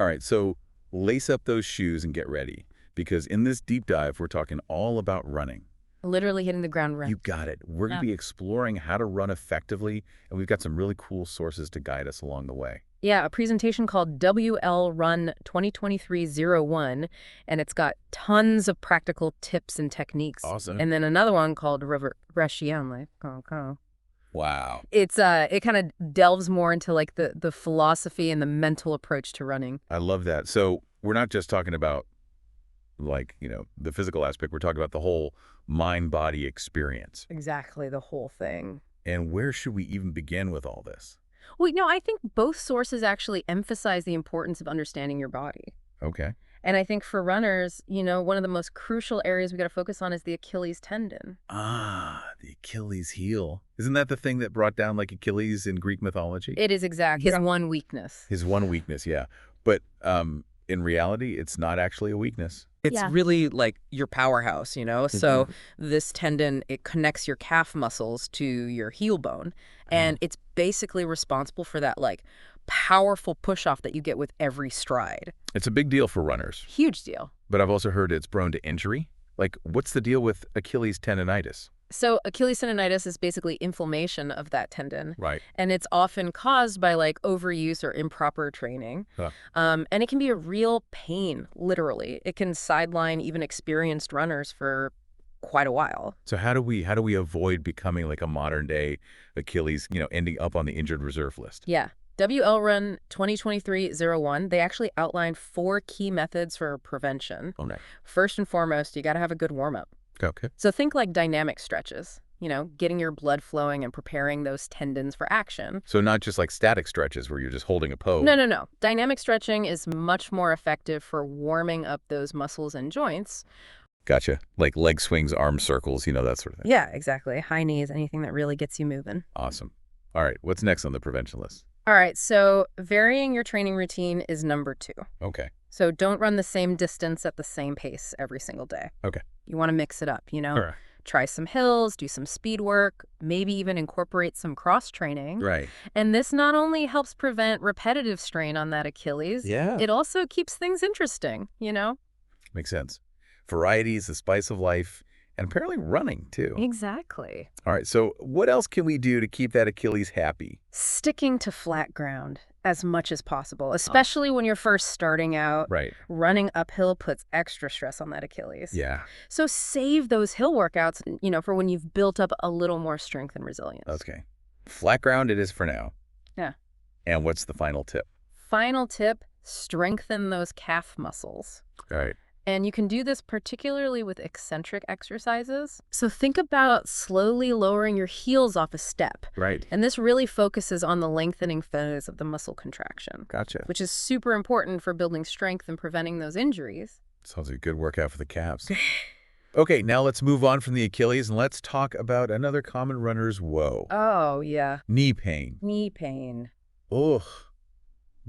All right, so lace up those shoes and get ready, because in this deep dive, we're talking all about running. Literally hitting the ground You running. got it. We're going Yeah. to be exploring how to run effectively, and we've got some really cool sources to guide us along the way. Yeah, a presentation called WL Run 2023-01, and it's got tons of practical tips and techniques. Awesome. And then another one called Regression, like, Wow. it kind of delves more into like the philosophy and the mental approach to running. I love that. So we're not just talking about, like, the physical aspect. We're talking about the whole mind-body experience. Exactly, the whole thing. And where should we even begin with all this? Well, no, I think both sources actually emphasize the importance of understanding your body. Okay. And I think for runners, one of the most crucial areas we got to focus on is the Achilles tendon. Ah, the Achilles heel. Isn't that the thing that brought down, like, Achilles in Greek mythology? It is exactly his one weakness. His one weakness, yeah. But in reality, it's not actually a weakness. It's Yeah. really like your powerhouse, you know? So this tendon, it connects your calf muscles to your heel bone, and it's basically responsible for that like powerful push-off that you get with every stride. It's a big deal for runners, Huge deal. but I've also heard it's prone to injury. Like, what's the deal with Achilles tendonitis? So Achilles tendonitis is basically inflammation of that tendon. Right. And it's often caused by like overuse or improper training. Huh. And it can be a real pain, literally. It can sideline even experienced runners for quite a while. So how do we avoid becoming like a modern day Achilles, ending up on the injured reserve list? Yeah. WL Run 2023-01, they actually outlined 4 key methods for prevention. Oh, nice. First and foremost, you got to have a good warm-up. Okay. So think like dynamic stretches, getting your blood flowing and preparing those tendons for action. So not just like static stretches where you're just holding a pose. No, no, no. Dynamic stretching is much more effective for warming up those muscles and joints. Gotcha. Like leg swings, arm circles, that sort of thing. Yeah, exactly. High knees, anything that really gets you moving. Awesome. All right. What's next on the prevention list? All right, so varying your training routine is number 2. Okay. So don't run the same distance at the same pace every single day. Okay. You want to mix it up, All right. Try some hills, do some speed work, maybe even incorporate some cross training. Right. And this not only helps prevent repetitive strain on that Achilles, Yeah. it also keeps things interesting, Makes sense. Variety is the spice of life, and apparently running too. Exactly. All right. So what else can we do to keep that Achilles happy? Sticking to flat ground as much as possible, especially when you're first starting out. Right. Running uphill puts extra stress on that Achilles. Yeah. So save those hill workouts, for when you've built up a little more strength and resilience. Okay. Flat ground it is for now. Yeah. And what's the final tip? Final tip, strengthen those calf muscles. All right. And you can do this particularly with eccentric exercises. So think about slowly lowering your heels off a step. Right. And this really focuses on the lengthening phase of the muscle contraction, Gotcha. which is super important for building strength and preventing those injuries. Sounds like a good workout for the calves. Okay, now let's move on from the Achilles and let's talk about another common runner's woe. Oh, yeah. Knee pain. Knee pain. Ugh.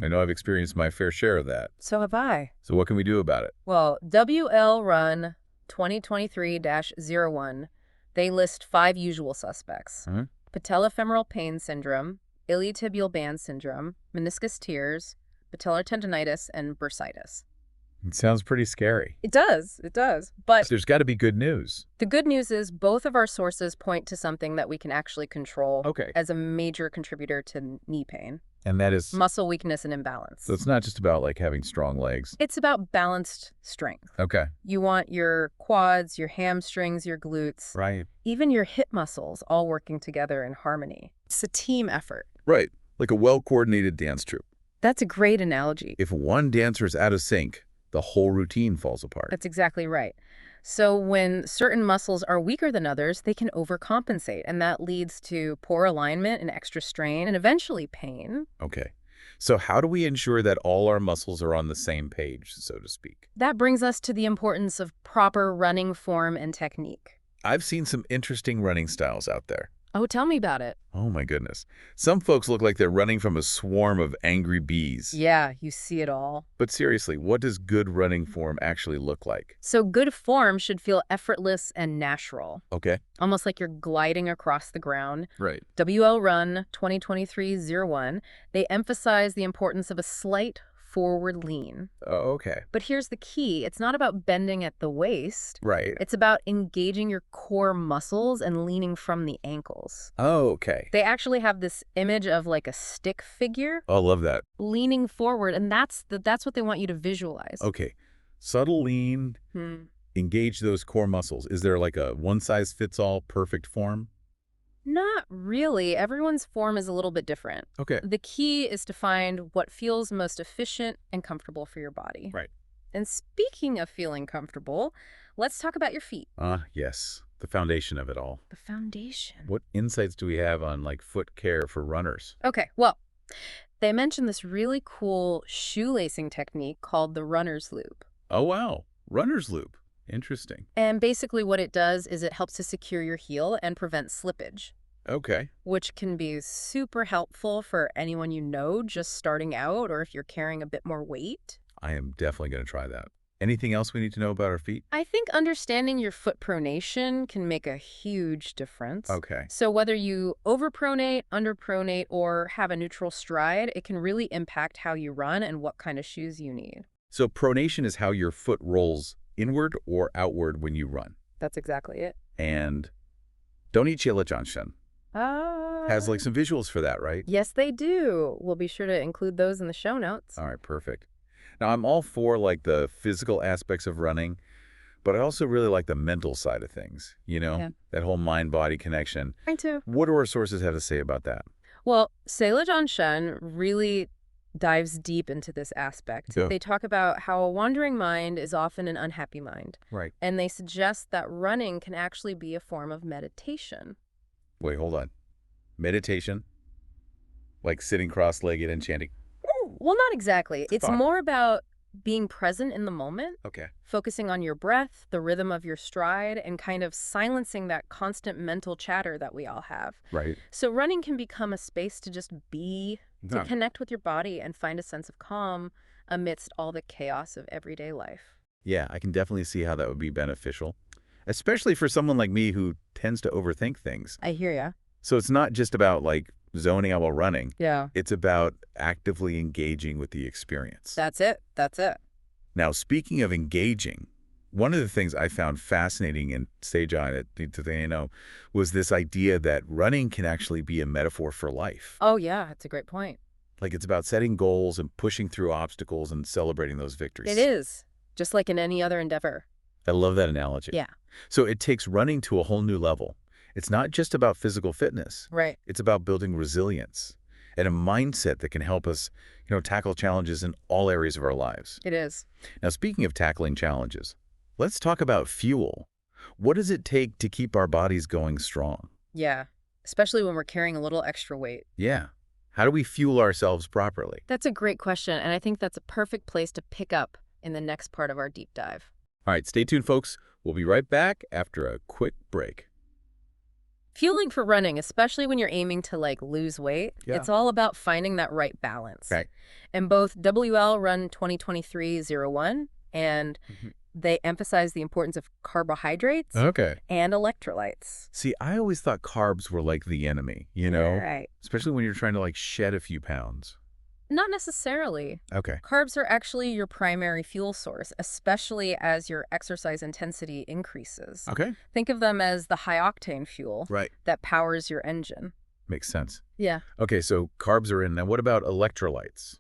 I know I've experienced my fair share of that. So have I. So what can we do about it? Well, WL Run 2023-01, they list 5 usual suspects. Mhm. Patellofemoral pain syndrome, iliotibial band syndrome, meniscus tears, patellar tendonitis, and bursitis. It sounds pretty scary. It does. But There's got to be good news. the good news is both of our sources point to something that we can actually control Okay. as a major contributor to knee pain, And that is, muscle weakness, and imbalance. so it's not just about like having strong legs. It's about balanced strength. Okay. You want your quads, your hamstrings, your glutes, Right. even your hip muscles all working together in harmony. It's a team effort. Right. Like a well-coordinated dance troupe. That's a great analogy. If one dancer is out of sync, the whole routine falls apart. That's exactly right. So when certain muscles are weaker than others, they can overcompensate, and that leads to poor alignment and extra strain and eventually pain. Okay. So how do we ensure that all our muscles are on the same page, so to speak? That brings us to the importance of proper running form and technique. I've seen some interesting running styles out there. Oh, tell me about it. Oh my goodness. Some folks look like they're running from a swarm of angry bees. Yeah, you see it all. But seriously, what does good running form actually look like? So good form should feel effortless and natural, Okay. almost like you're gliding across the ground. Right. WL Run 2023-01, they emphasize the importance of a slight forward lean. Oh, okay. But here's the key. It's not about bending at the waist. Right. It's about engaging your core muscles and leaning from the ankles. Oh, okay. They actually have this image of like a stick figure Oh, I love that. leaning forward, and that's what they want you to visualize. Okay. Subtle lean, Hmm. engage those core muscles. Is there like a one-size-fits-all perfect form? Not really. Everyone's form is a little bit different. Okay. The key is to find what feels most efficient and comfortable for your body. Right. And speaking of feeling comfortable, let's talk about your feet. Yes. The foundation of it all. The foundation. What insights do we have on like foot care for runners? Okay, well, they mentioned this really cool shoelacing technique called the runner's loop. Oh, wow. Runner's loop. Interesting. And basically what it does is it helps to secure your heel and prevent slippage, Okay. which can be super helpful for anyone you know just starting out or if you're carrying a bit more weight. I am definitely going to try that. Anything else we need to know about our feet? I think understanding your foot pronation can make a huge difference. Okay. So whether you overpronate, underpronate, or have a neutral stride, it can really impact how you run and what kind of shoes you need. So pronation is how your foot rolls inward or outward when you run. That's exactly it. And Doni Chanshan has like some visuals for that, right? Yes, they do. We'll be sure to include those in the show notes. All right, perfect. Now, I'm all for like the physical aspects of running, but I also really like the mental side of things, Yeah. that whole mind-body connection. Mine too. What do our sources have to say about that? Well, Seila Shen really dives deep into this aspect. Yeah. They talk about how a wandering mind is often an unhappy mind, Right. and they suggest that running can actually be a form of meditation. Wait, hold on. Meditation? Like sitting cross-legged and chanting? Well, not exactly. It's Fine. more about being present in the moment, Okay. focusing on your breath, the rhythm of your stride, and kind of silencing that constant mental chatter that we all have. Right. So running can become a space to just be, to Huh. connect with your body and find a sense of calm amidst all the chaos of everyday life. Yeah, I can definitely see how that would be beneficial, especially for someone like me who tends to overthink things. I hear ya. So it's not just about like zoning out while running. Yeah. It's about actively engaging with the experience. That's it. That's it. Now, speaking of engaging, one of the things I found fascinating in Sejai at Titano was this idea that running can actually be a metaphor for life. Oh, yeah. That's a great point. Like it's about setting goals and pushing through obstacles and celebrating those victories. It is. Just like in any other endeavor. I love that analogy. Yeah. So it takes running to a whole new level. It's not just about physical fitness. Right. It's about building resilience and a mindset that can help us, tackle challenges in all areas of our lives. It is. Now, speaking of tackling challenges, let's talk about fuel. What does it take to keep our bodies going strong? Yeah. Especially when we're carrying a little extra weight. Yeah. How do we fuel ourselves properly? That's a great question, and I think that's a perfect place to pick up in the next part of our deep dive. All right, stay tuned, folks. We'll be right back after a quick break. Fueling for running, especially when you're aiming to lose weight, Yeah. it's all about finding that right balance. Right. And both WL Run 2023-01 and Mhm. they emphasize the importance of carbohydrates Okay. and electrolytes. See, I always thought carbs were like the enemy, Right. especially when you're trying to shed a few pounds. Not necessarily. Okay. Carbs are actually your primary fuel source, especially as your exercise intensity increases. Okay. Think of them as the high-octane fuel Right. that powers your engine. Makes sense. Yeah. Okay, so carbs are in. Now, what about electrolytes?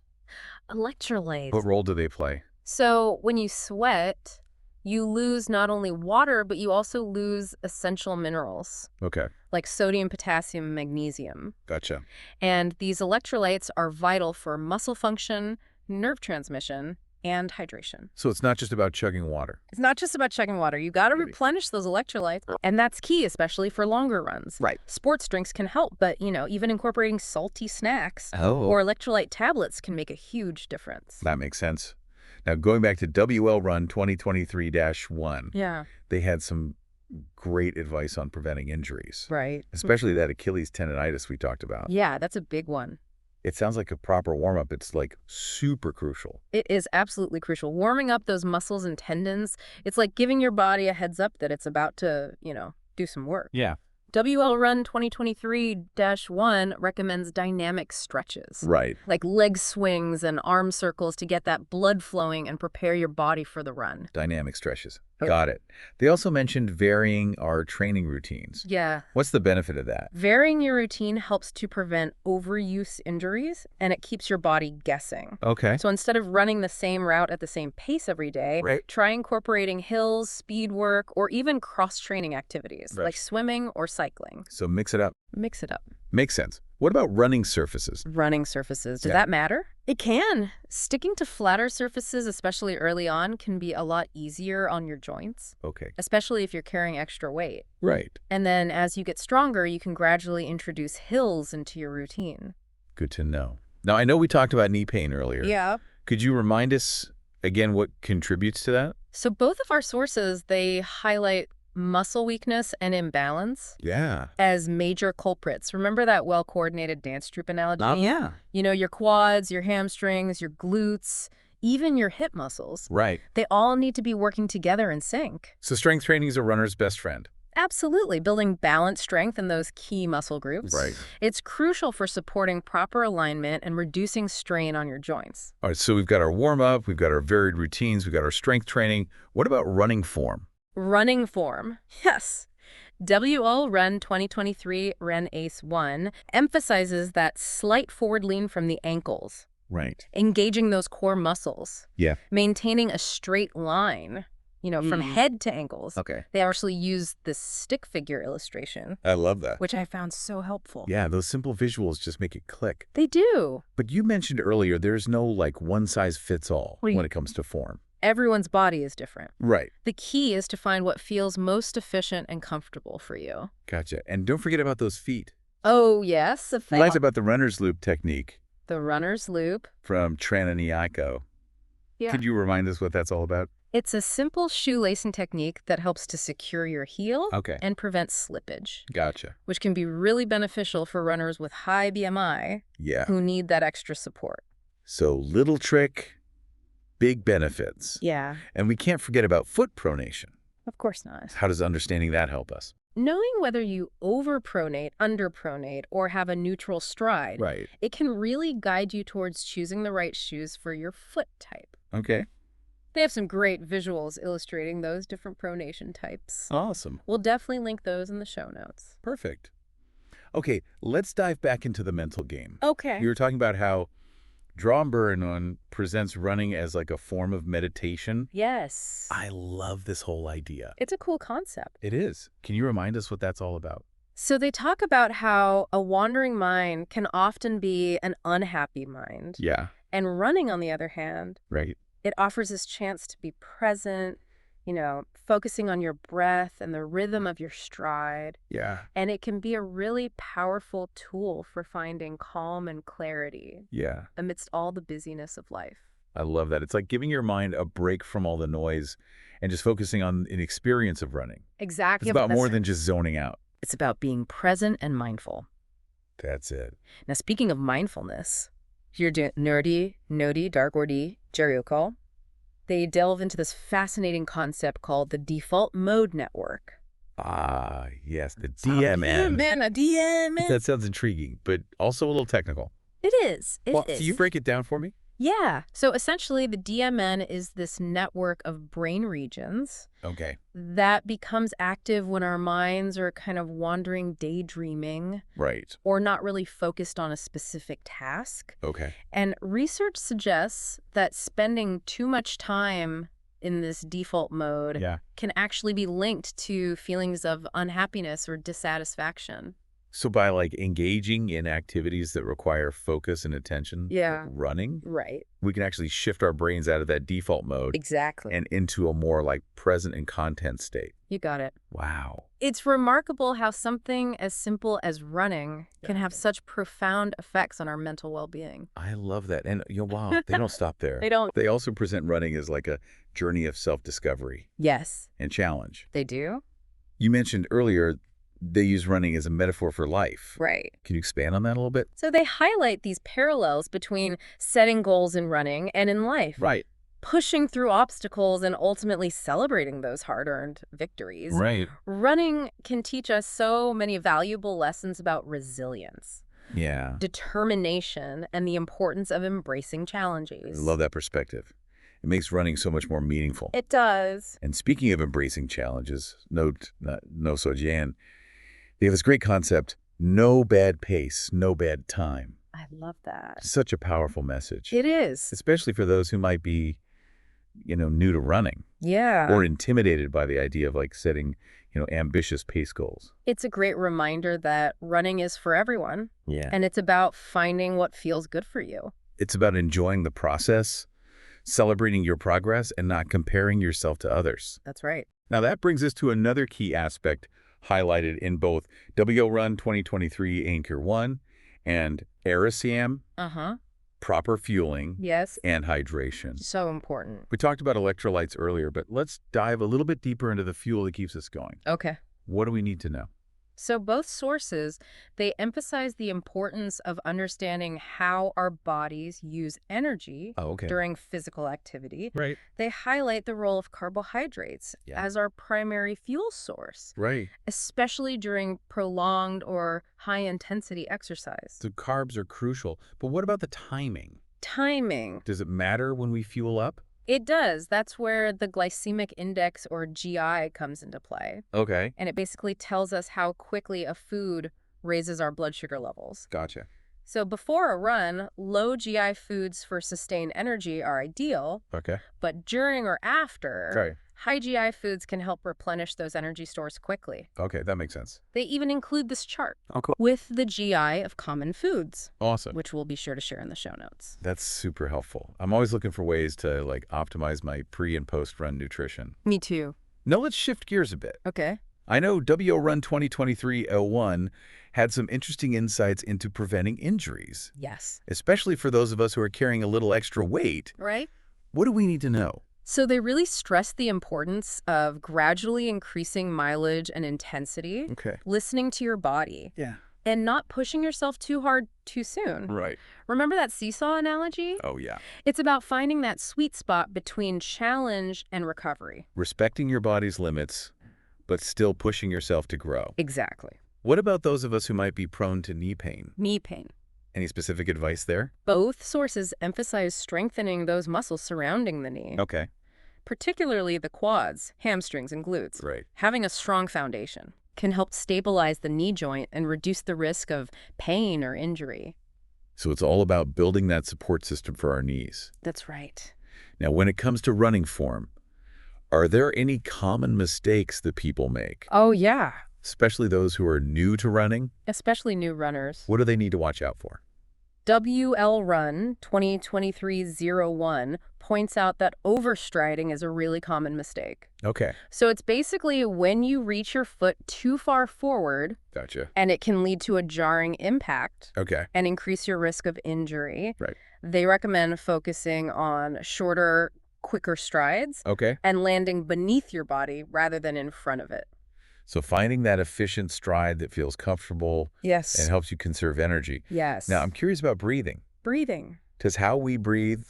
Electrolytes. What role do they play? So when you sweat, you lose not only water, but you also lose essential minerals Okay. like sodium, potassium, magnesium. Gotcha. And these electrolytes are vital for muscle function, nerve transmission, and hydration. So it's not just about chugging water. It's not just about chugging water. You got to Really? replenish those electrolytes. And that's key, especially for longer runs. Right. Sports drinks can help, but, even incorporating salty snacks Oh. or electrolyte tablets can make a huge difference. That makes sense. Now, going back to WL Run 2023-1, Yeah. they had some great advice on preventing injuries, Right. especially that Achilles tendonitis we talked about. Yeah, that's a big one. It sounds like a proper warm-up. It's super crucial. It is absolutely crucial. Warming up those muscles and tendons, it's like giving your body a heads up that it's about to, do some work. Yeah. WL Run 2023-1 recommends dynamic stretches, Right. like leg swings and arm circles to get that blood flowing and prepare your body for the run. Dynamic stretches. Oh. Got it. They also mentioned varying our training routines. Yeah. What's the benefit of that? Varying your routine helps to prevent overuse injuries, and it keeps your body guessing. Okay. So instead of running the same route at the same pace every day, Right. try incorporating hills, speed work, or even cross-training activities Right. like swimming or cycling. So mix it up. Mix it up. Makes sense. What about running surfaces? Running surfaces, does Yeah. that matter? It can. Sticking to flatter surfaces, especially early on, can be a lot easier on your joints, Okay. especially if you're carrying extra weight. Right. And then as you get stronger, you can gradually introduce hills into your routine. Good to know. Now, I know we talked about knee pain earlier. Yeah. Could you remind us again what contributes to that? So both of our sources, they highlight muscle weakness and imbalance Yeah. as major culprits. Remember that well-coordinated dance troupe analogy? Yeah. You know, your quads, your hamstrings, your glutes, even your hip muscles. Right. They all need to be working together in sync. So strength training is a runner's best friend. Absolutely. Building balance strength in those key muscle groups. Right. It's crucial for supporting proper alignment and reducing strain on your joints. All right, so we've got our warm-up, we've got our varied routines, we've got our strength training. What about running form? Running form. Yes. WL Run 2023 Ren Ace 1 emphasizes that slight forward lean from the ankles, Right. engaging those core muscles, Yeah. maintaining a straight line, from head to ankles. Okay. They actually use this stick figure illustration, I love that. which I found so helpful. Yeah, those simple visuals just make it click. They do. But you mentioned earlier there's no like one-size-fits-all What do you- when it comes to form. Everyone's body is different. Right. The key is to find what feels most efficient and comfortable for you. Gotcha. And don't forget about those feet. Oh, yes. I liked about the runner's loop technique The runner's loop. from Trananiaco. Yeah. Could you remind us what that's all about? It's a simple shoelacing technique that helps to secure your heel Okay. and prevent slippage, Gotcha. which can be really beneficial for runners with high BMI Yeah. who need that extra support. So little trick, big benefits. Yeah, And we can't forget about foot pronation. of course not. How does understanding that help us? Knowing whether you overpronate, underpronate, or have a neutral stride, Right. it can really guide you towards choosing the right shoes for your foot type. Okay. They have some great visuals illustrating those different pronation types. Awesome. We'll definitely link those in the show notes. Perfect. Okay, let's dive back into the mental game. Okay. You were talking about how Drawburn presents running as like a form of meditation. Yes. I love this whole idea. It's a cool concept. It is. Can you remind us what that's all about? So they talk about how a wandering mind can often be an unhappy mind. Yeah. And running, on the other hand, Right. it offers this chance to be present, focusing on your breath and the rhythm of your stride. Yeah. And it can be a really powerful tool for finding calm and clarity Yeah. amidst all the busyness of life. I love that. It's like giving your mind a break from all the noise and just focusing on an experience of running. Exactly. It's about more than just zoning out. It's about being present and mindful. That's it. Now, speaking of mindfulness, your Nerdy, Dark Ordy, Jericho, they delve into this fascinating concept called the default mode network. Ah, yes, the DMN. A DMN. That sounds intriguing, but also a little technical. It is. It is. Can you break it down for me? Yeah. So essentially, the DMN is this network of brain regions Okay. that becomes active when our minds are kind of wandering, daydreaming, Right. or not really focused on a specific task. Okay. And research suggests that spending too much time in this default mode Yeah. can actually be linked to feelings of unhappiness or dissatisfaction. So by like engaging in activities that require focus and attention, Yeah. like running, Right. we can actually shift our brains out of that default mode Exactly. and into a more like present and content state. You got it. Wow. It's remarkable how something as simple as running can have such profound effects on our mental well-being. I love that. And wow, they don't stop there. They don't. They also present running as like a journey of self-discovery Yes, and challenge. they do. You mentioned earlier they use running as a metaphor for life. Right. Can you expand on that a little bit? So they highlight these parallels between setting goals in running and in life. Right. pushing through obstacles and ultimately celebrating those hard-earned victories. Right. Running can teach us so many valuable lessons about resilience, Yeah. determination, and the importance of embracing I challenges. love that perspective. It makes running so much more meaningful. It does. And speaking of embracing challenges, note No Sojian, they have this great concept, no bad pace, no bad time. I love that. Such a powerful message, It is. especially for those who might be, new to running Yeah. or intimidated by the idea of like setting, ambitious pace goals. It's a great reminder that running is for everyone, Yeah. and it's about finding what feels good for you. It's about enjoying the process, celebrating your progress, and not comparing yourself to others. That's right. Now that brings us to another key aspect highlighted in both WO Run 2023 Anchor 1 and AeroSiam, Uh-huh. proper fueling, Yes. and hydration. So important. We talked about electrolytes earlier, but let's dive a little bit deeper into the fuel that keeps us going. Okay. What do we need to know? So both sources, they emphasize the importance of understanding how our bodies use energy Oh, okay. during physical activity. Right. They highlight the role of carbohydrates Yeah. as our primary fuel source, Right. especially during prolonged or high-intensity exercise. So carbs are crucial, but what about the timing? Timing. Does it matter when we fuel up? It does. That's where the glycemic index, or GI, comes into play. Okay. And it basically tells us how quickly a food raises our blood sugar levels. Gotcha. So before a run, low GI foods for sustained energy are ideal, Okay. but during or after, Okay. high GI foods can help replenish those energy stores quickly. Okay, that makes sense. They even include this chart Oh, cool. with the GI of common foods, Awesome. which we'll be sure to share in the show notes. That's super helpful. I'm always looking for ways to like optimize my pre and post run nutrition. Me too. Now let's shift gears a bit. Okay. I know WO Run 2023 L1 had some interesting insights into preventing injuries, Yes. especially for those of us who are carrying a little extra weight. Right? What do we need to know? So they really stress the importance of gradually increasing mileage and intensity, Okay. listening to your body, Yeah. and not pushing yourself too hard too soon. Right. Remember that seesaw analogy? Oh, yeah. It's about finding that sweet spot between challenge and recovery. Respecting your body's limits, but still pushing yourself to grow. Exactly. What about those of us who might be prone to knee pain? Knee pain. Any specific advice there? Both sources emphasize strengthening those muscles surrounding the knee, Okay. particularly the quads, hamstrings, and glutes. Right. Having a strong foundation can help stabilize the knee joint and reduce the risk of pain or injury. So it's all about building that support system for our knees. That's right. Now, when it comes to running form, are there any common mistakes that people make, Oh, yeah. especially those who are new to running? Especially new runners. What do they need to watch out for? WL Run 2023-01 points out that overstriding is a really common mistake. Okay. So it's basically when you reach your foot too far forward, Gotcha. and it can lead to a jarring impact Okay. and increase your risk of injury. Right. They recommend focusing on shorter, quicker strides Okay. and landing beneath your body rather than in front of it. So finding that efficient stride that feels comfortable Yes. and helps you conserve energy. Yes. Now, I'm curious about breathing. Breathing. Does how we breathe,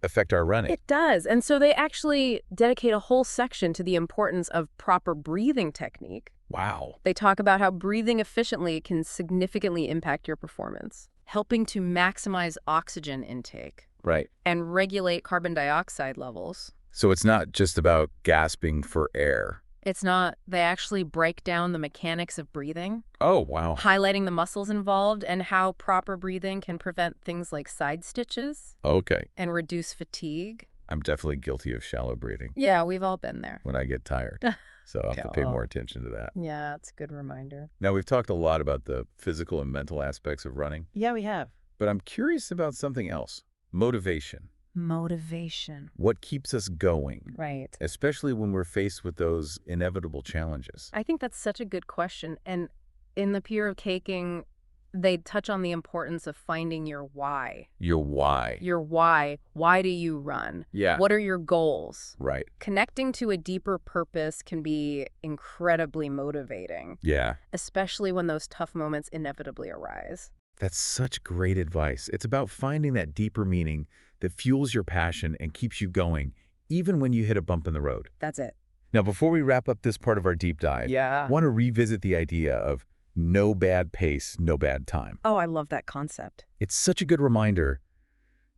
affect our running? It does. And so they actually dedicate a whole section to the importance of proper breathing technique. Wow. They talk about how breathing efficiently can significantly impact your performance, helping to maximize oxygen intake Right. and regulate carbon dioxide levels. So it's not just about gasping for air. It's not. They actually break down the mechanics of breathing, Oh, wow. highlighting the muscles involved and how proper breathing can prevent things like side stitches Okay. and reduce fatigue. I'm definitely guilty of shallow breathing Yeah, we've all been there. when I get tired. So I'll have to pay Yeah. more attention to that. Yeah, it's a good reminder. Now, we've talked a lot about the physical and mental aspects of running, Yeah, we have. but I'm curious about something else. Motivation. Motivation. What keeps us going, Right. especially when we're faced with those inevitable challenges? I think that's such a good question. And in the Pier of Caking, they touch on the importance of finding your why. Your why. Your why. Why do you run? Yeah. What are your goals? Right. Connecting to a deeper purpose can be incredibly motivating, Yeah. especially when those tough moments inevitably arise. That's such great advice. It's about finding that deeper meaning that fuels your passion and keeps you going, even when you hit a bump in the road. That's it. Now, before we wrap up this part of our deep dive, Yeah. I want to revisit the idea of no bad pace, no bad time. Oh, I love that concept. It's such a good reminder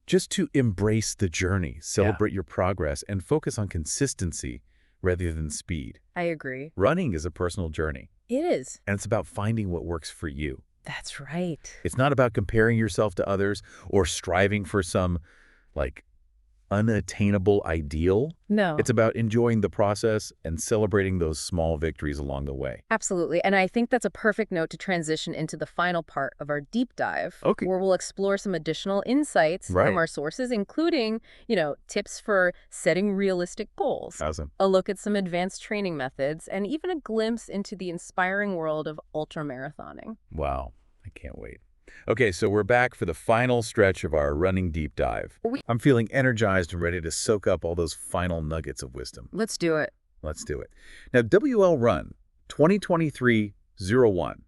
just to embrace the journey, celebrate your progress, and focus on consistency rather than speed. I agree. Running is a personal journey, It is. and it's about finding what works for you. That's right. It's not about comparing yourself to others or striving for some, like, unattainable ideal. No. It's about enjoying the process and celebrating those small victories along the way. Absolutely. And I think that's a perfect note to transition into the final part of our deep dive, Okay. where we'll explore some additional insights Right. from our sources, including, tips for setting realistic goals, Awesome. a look at some advanced training methods, and even a glimpse into the inspiring world of ultramarathoning. Wow. I can't wait. Okay, so we're back for the final stretch of our running deep dive. I'm feeling energized and ready to soak up all those final nuggets of wisdom. Let's do it. Let's do it. Now, WL Run 2023-01,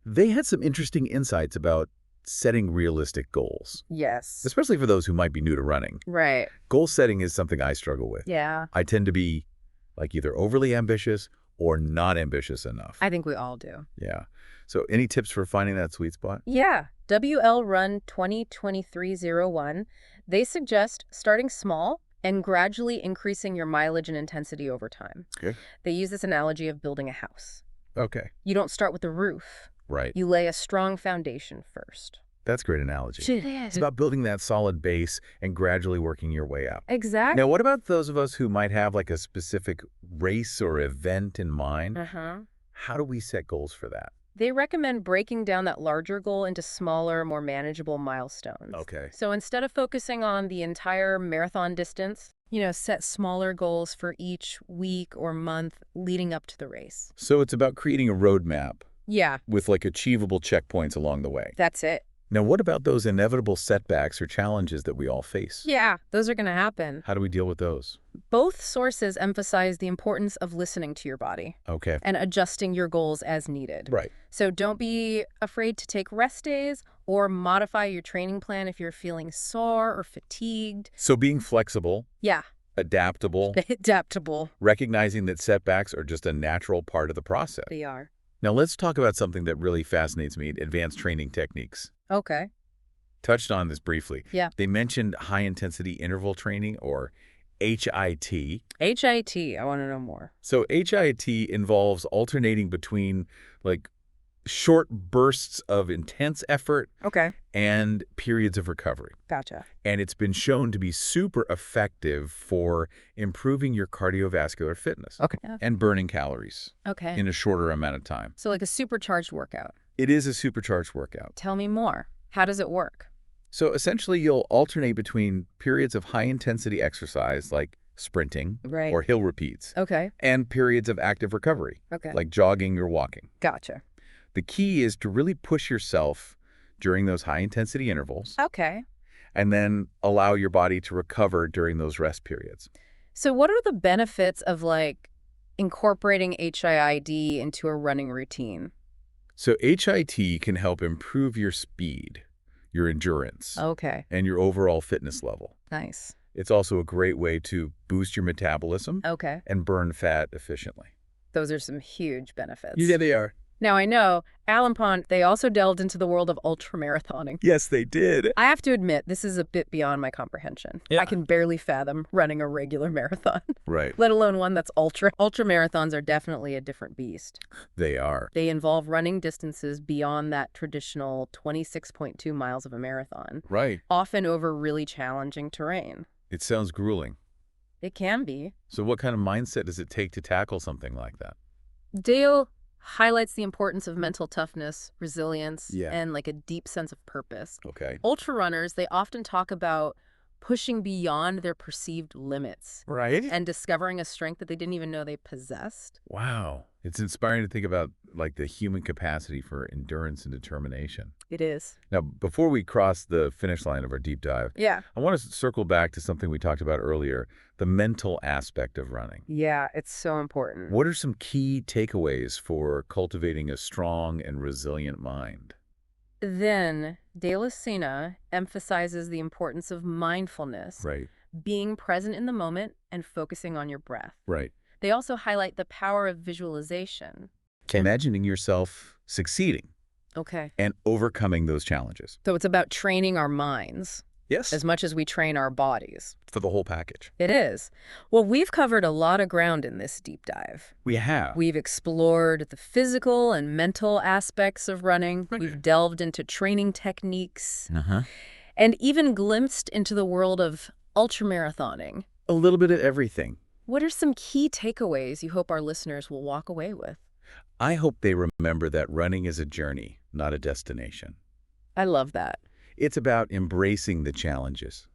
they had some interesting insights about setting realistic goals, Yes. especially for those who might be new to running. Right. Goal setting is something I struggle with. Yeah. I tend to be like either overly ambitious or not ambitious enough. I think we all do. Yeah. So any tips for finding that sweet spot? Yeah. WL Run 2023-01, they suggest starting small and gradually increasing your mileage and intensity over time. Okay. They use this analogy of building a house. Okay. You don't start with the roof. Right. You lay a strong foundation first. That's a great analogy. It is. It's about building that solid base and gradually working your way up. Exactly. Now, what about those of us who might have like a specific race or event in mind? How do we set goals for that? They recommend breaking down that larger goal into smaller, more manageable milestones. Okay. So instead of focusing on the entire marathon distance, set smaller goals for each week or month leading up to the race. So it's about creating a roadmap Yeah, with like achievable checkpoints along the way. that's it. Now, what about those inevitable setbacks or challenges that we all face? Yeah, those are going to happen. How do we deal with those? Both sources emphasize the importance of listening to your body Okay. and adjusting your goals as needed. Right. So don't be afraid to take rest days or modify your training plan if you're feeling sore or fatigued. So being flexible, Yeah, adaptable, adaptable. recognizing that setbacks are just a natural part of the process. They are. Now, let's talk about something that really fascinates me, advanced training techniques. Okay. Touched on this briefly. Yeah. They mentioned high-intensity interval training, or HIT. HIT, I want to know more. So HIT involves alternating between like short bursts of intense effort Okay. and periods of recovery. Gotcha. And it's been shown to be super effective for improving your cardiovascular fitness Okay. Yeah. and burning calories Okay. in a shorter amount of time. So like a supercharged workout. It is a supercharged workout. Tell me more. How does it work? So essentially, you'll alternate between periods of high-intensity exercise, like sprinting Right. or hill repeats, Okay. and periods of active recovery, Okay. like jogging or walking. Gotcha. The key is to really push yourself during those high-intensity intervals Okay. and then allow your body to recover during those rest periods. So what are the benefits of incorporating HIID into a running routine? So HIT can help improve your speed, your endurance, Okay. and your overall fitness level. Nice. It's also a great way to boost your metabolism Okay. and burn fat efficiently. Those are some huge benefits. they are. Now, I know, Alan Pond, they also delved into the world of ultramarathoning. Yes, they did. I have to admit, this is a bit beyond my comprehension. Yeah. I can barely fathom running a regular marathon, Right. let alone one that's ultra. Ultramarathons are definitely a different beast. They are. They involve running distances beyond that traditional 26.2 miles of a marathon, Right. often over really challenging terrain. It sounds grueling. It can be. So what kind of mindset does it take to tackle something like that? Dale highlights the importance of mental toughness, resilience, Yeah. and a deep sense of purpose. Okay. Ultra runners, they often talk about pushing beyond their perceived limits Right. and discovering a strength that they didn't even know they possessed. Wow. It's inspiring to think about the human capacity for endurance and determination. It is. Now, before we cross the finish line of our deep dive, Yeah. I want to circle back to something we talked about earlier, the mental aspect of running. Yeah, it's so important. What are some key takeaways for cultivating a strong and resilient mind? Then De La Sena emphasizes the importance of mindfulness, Right. being present in the moment and focusing on your breath. Right. They also highlight the power of visualization. Imagining yourself succeeding Okay. and overcoming those challenges. So it's about training our minds Yes. as much as we train our bodies. For the whole package. It is. Well, we've covered a lot of ground in this deep dive. We have. We've explored the physical and mental aspects of running. Right. We've delved into training techniques Uh-huh. and even glimpsed into the world of ultramarathoning. A little bit of everything. What are some key takeaways you hope our listeners will walk away with? I hope they remember that running is a journey, not a destination. I love that. It's about embracing the challenges,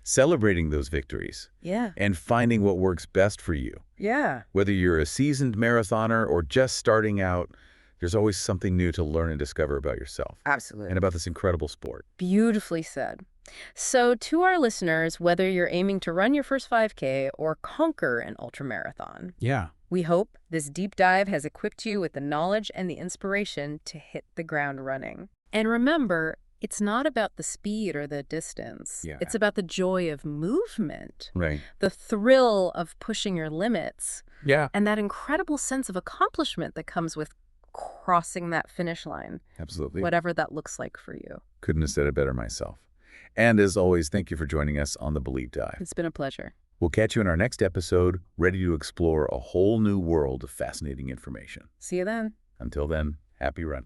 celebrating those victories, Yeah. and finding what works best for you. Yeah. Whether you're a seasoned marathoner or just starting out, there's always something new to learn and discover about yourself Absolutely. and about this incredible sport. Beautifully said. So to our listeners, whether you're aiming to run your first 5K or conquer an ultramarathon, Yeah. we hope this deep dive has equipped you with the knowledge and the inspiration to hit the ground running. And remember, it's not about the speed or the distance. Yeah. It's about the joy of movement, Right. the thrill of pushing your limits, Yeah. and that incredible sense of accomplishment that comes with crossing that finish line, Absolutely. whatever that looks like for you. Couldn't have said it better myself. And as always, thank you for joining us on The Believe Dive. It's been a pleasure. We'll catch you in our next episode, ready to explore a whole new world of fascinating information. See you then. Until then, happy run.